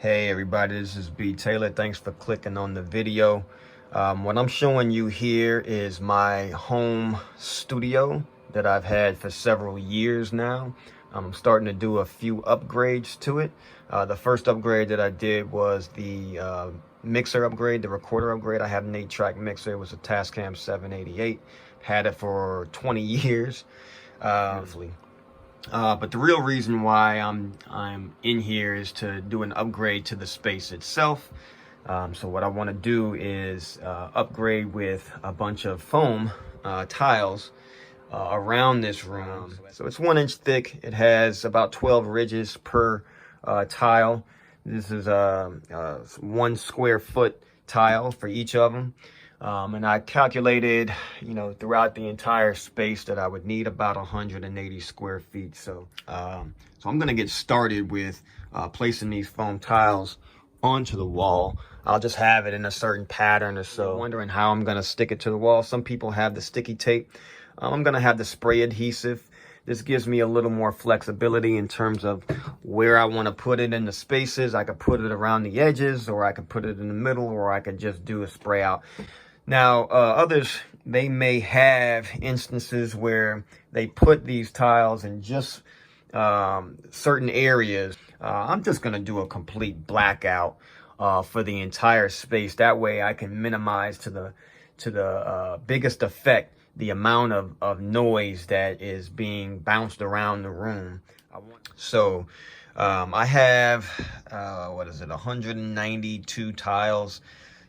Hey everybody, this is B. Taylor. Thanks for clicking on the video. What I'm showing you here is my home studio that I've had for several years now. I'm starting to do a few upgrades to it. The first upgrade that I did was the mixer upgrade, the recorder upgrade. I have an 8-track mixer. It was a Tascam 788. Had it for 20 years. But the real reason why I'm in here is to do an upgrade to the space itself. So what I want to do is upgrade with a bunch of foam tiles around this room. So it's 1 inch thick. It has about 12 ridges per tile. This is 1 square foot tile for each of them. And I calculated, throughout the entire space that I would need about 180 square feet. So I'm going to get started with placing these foam tiles onto the wall. I'll just have it in a certain pattern or so. Wondering how I'm going to stick it to the wall. Some people have the sticky tape. I'm going to have the spray adhesive. This gives me a little more flexibility in terms of where I want to put it in the spaces. I could put it around the edges, or I could put it in the middle, or I could just do a spray out. Now, others, they may have instances where they put these tiles in just certain areas. I'm just going to do a complete blackout for the entire space. That way I can minimize to the biggest effect the amount of noise that is being bounced around the room. So I have, 192 tiles.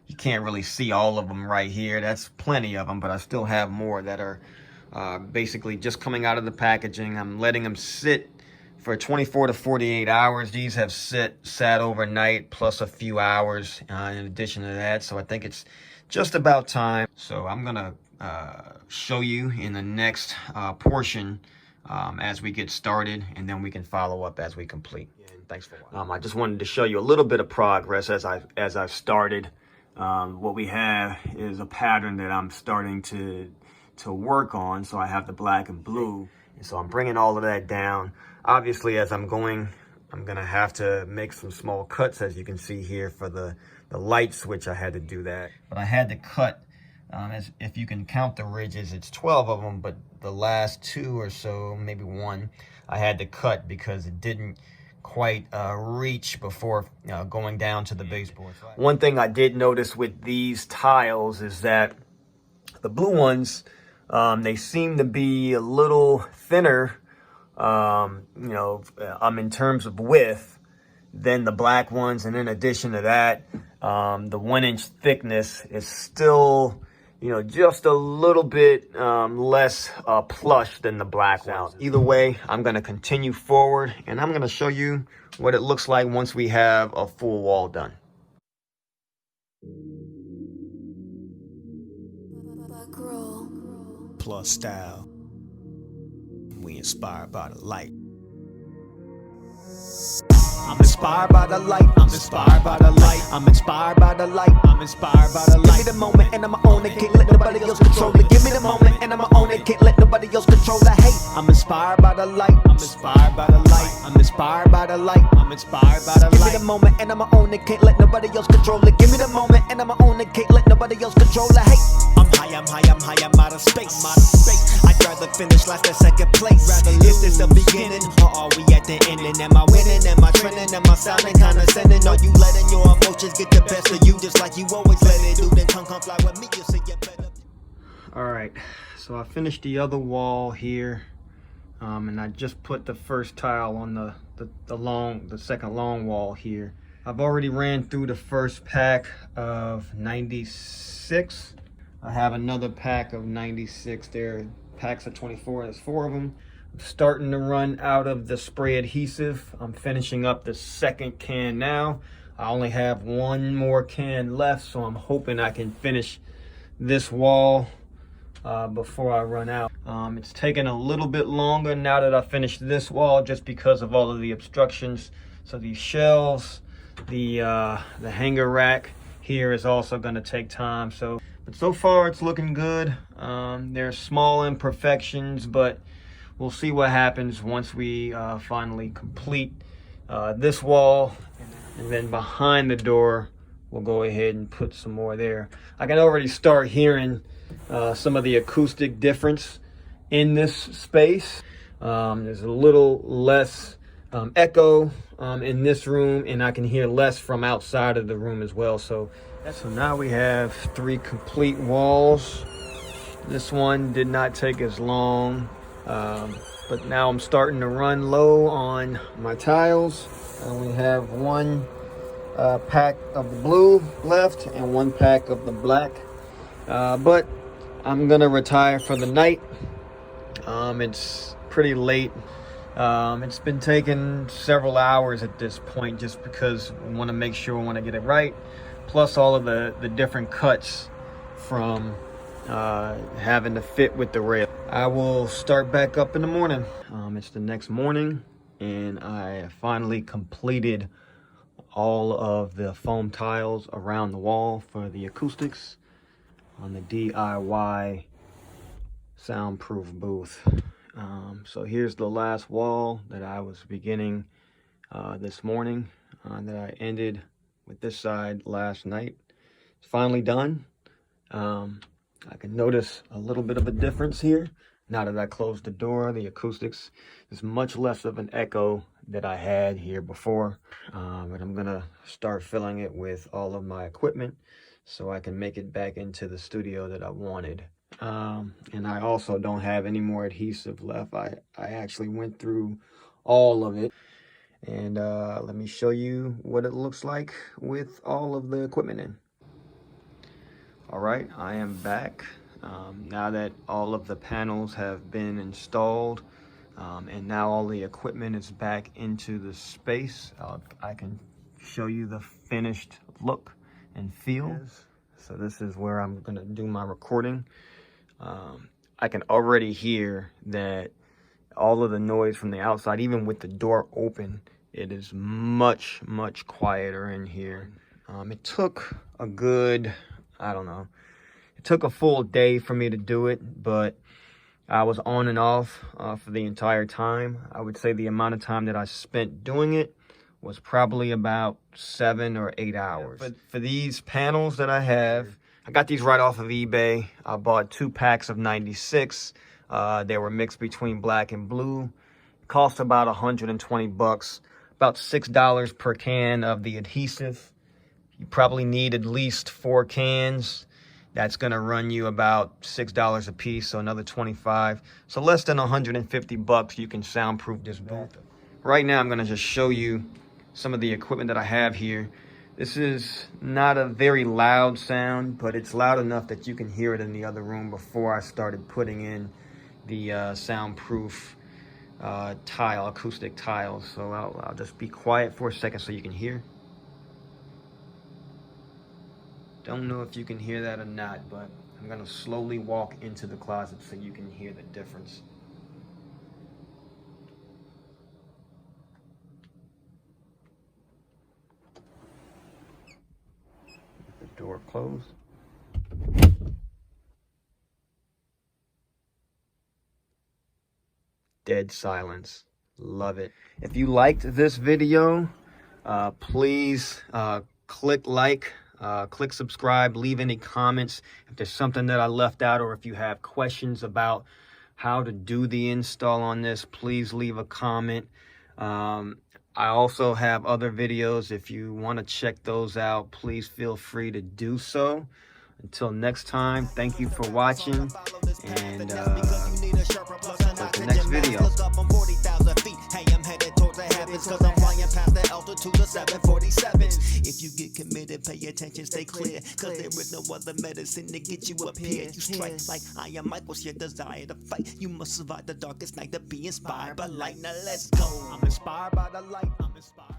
You can't really see all of them right here. That's plenty of them, but I still have more that are basically just coming out of the packaging. I'm letting them sit for 24 to 48 hours. These have sat overnight plus a few hours in addition to that. So I think it's just about time. So I'm gonna show you in the next portion as we get started, and then we can follow up as we complete. Thanks for watching. I just wanted to show you a little bit of progress as I've started. What we have is a pattern that I'm starting to work on. So I have the black and blue, and so I'm bringing all of that down. Obviously, as I'm going, I'm gonna have to make some small cuts, as you can see here, for the light switch. I had to do that, but I had to cut. As if you can count the ridges, it's 12 of them, but the last 2 or so, maybe 1, I had to cut because it didn't quite reach before going down to the baseboard. One thing I did notice with these tiles is that the blue ones, they seem to be a little thinner, in terms of width than the black ones. And in addition to that, the 1 inch thickness is still, just a little bit less plush than the black ones. Either way, I'm going to continue forward, and I'm going to show you what it looks like once we have a full wall done. Plus style. We inspired by the light. I'm inspired by the light, I'm inspired by the light, I'm inspired by the light, I'm inspired by the light. Give me the moment and I'ma own it, can't let nobody else control it. Give me the moment and I'ma own it, can't let nobody else control the hate. I'm inspired by the light, I'm inspired by the light, I'm inspired by the light, I'm inspired by the light. Give me the moment and I'ma own it, can't let nobody else control it. Give me the moment and I'ma own it, can't let nobody else control the hate. I'm high, I'm high, I'm high, I'm out of space, I'm out of space. I'd rather finish last than second place. Is this the beginning or are we at the ending? Am I winning? Am I trending? Am I sounding condescending? Are you letting your emotions get the best of you, just like you always let it do? Then come fly with me, you'll see you better. All right, so I finished the other wall here, and I just put the first tile on the second long wall here. I've already ran through the first pack of 96. I have another pack of 96 there. Packs of 24, there's 4 of them. I'm starting to run out of the spray adhesive. I'm finishing up the second can now. I only have 1 more can left, so I'm hoping I can finish this wall before I run out. It's taken a little bit longer now that I finished this wall, just because of all of the obstructions. So these shelves, the hanger rack here is also going to take time. But so far it's looking good. There's small imperfections, but we'll see what happens once we finally complete this wall. And then behind the door, we'll go ahead and put some more there. I can already start hearing some of the acoustic difference in this space. There's a little less echo in this room, and I can hear less from outside of the room as well. So now we have 3 complete walls. This one did not take as long, but now I'm starting to run low on my tiles. I only have 1 pack of the blue left and 1 pack of the black, but I'm gonna retire for the night. It's pretty late. It's been taking several hours at this point just because I want to make sure I want to get it right, plus all of the different cuts from having to fit with the rail. I will start back up in the morning. It's the next morning, and I finally completed all of the foam tiles around the wall for the acoustics on the D.I.Y soundproof booth. So here's the last wall that I was beginning this morning, that I ended with this side last night. It's finally done. I can notice a little bit of a difference here. Now that I closed the door, the acoustics is much less of an echo that I had here before. But I'm gonna start filling it with all of my equipment so I can make it back into the studio that I wanted. And I also don't have any more adhesive left. I actually went through all of it. And let me show you what it looks like with all of the equipment in. All right, I am back. Now that all of the panels have been installed, and now all the equipment is back into the space, I can show you the finished look and feel. So this is where I'm gonna do my recording. I can already hear that all of the noise from the outside, even with the door open, it is much quieter in here. It took a good, I don't know, it took a full day for me to do it, but I was on and off for the entire time. I would say the amount of time that I spent doing it was probably about 7 or 8 hours. But for these panels that I have, I got these right off of eBay. I bought 2 packs of 96. They were mixed between black and blue. Cost about 120 bucks, about $6 per can of the adhesive. You probably need at least 4 cans. That's gonna run you about $6 a piece, so another 25. So less than 150 bucks, you can soundproof this booth. Right now, I'm gonna just show you some of the equipment that I have here. This is not a very loud sound, but it's loud enough that you can hear it in the other room before I started putting in the soundproof acoustic tiles. So I'll just be quiet for a second so you can hear. Don't know if you can hear that or not, but I'm gonna slowly walk into the closet so you can hear the difference. Door closed. Dead silence. Love it. If you liked this video, please click like, click subscribe, leave any comments if there's something that I left out, or if you have questions about how to do the install on this, please leave a comment. I also have other videos. If you want to check those out, please feel free to do so. Until next time, thank you for watching, and until the next video. Cause I'm flying past the altitude of 747. If you get committed, pay attention, stay clear, cause there is no other medicine to get you up here. You strike like Iron Michael's your desire to fight. You must survive the darkest night to be inspired by light. Now let's go. I'm inspired by the light. I'm inspired.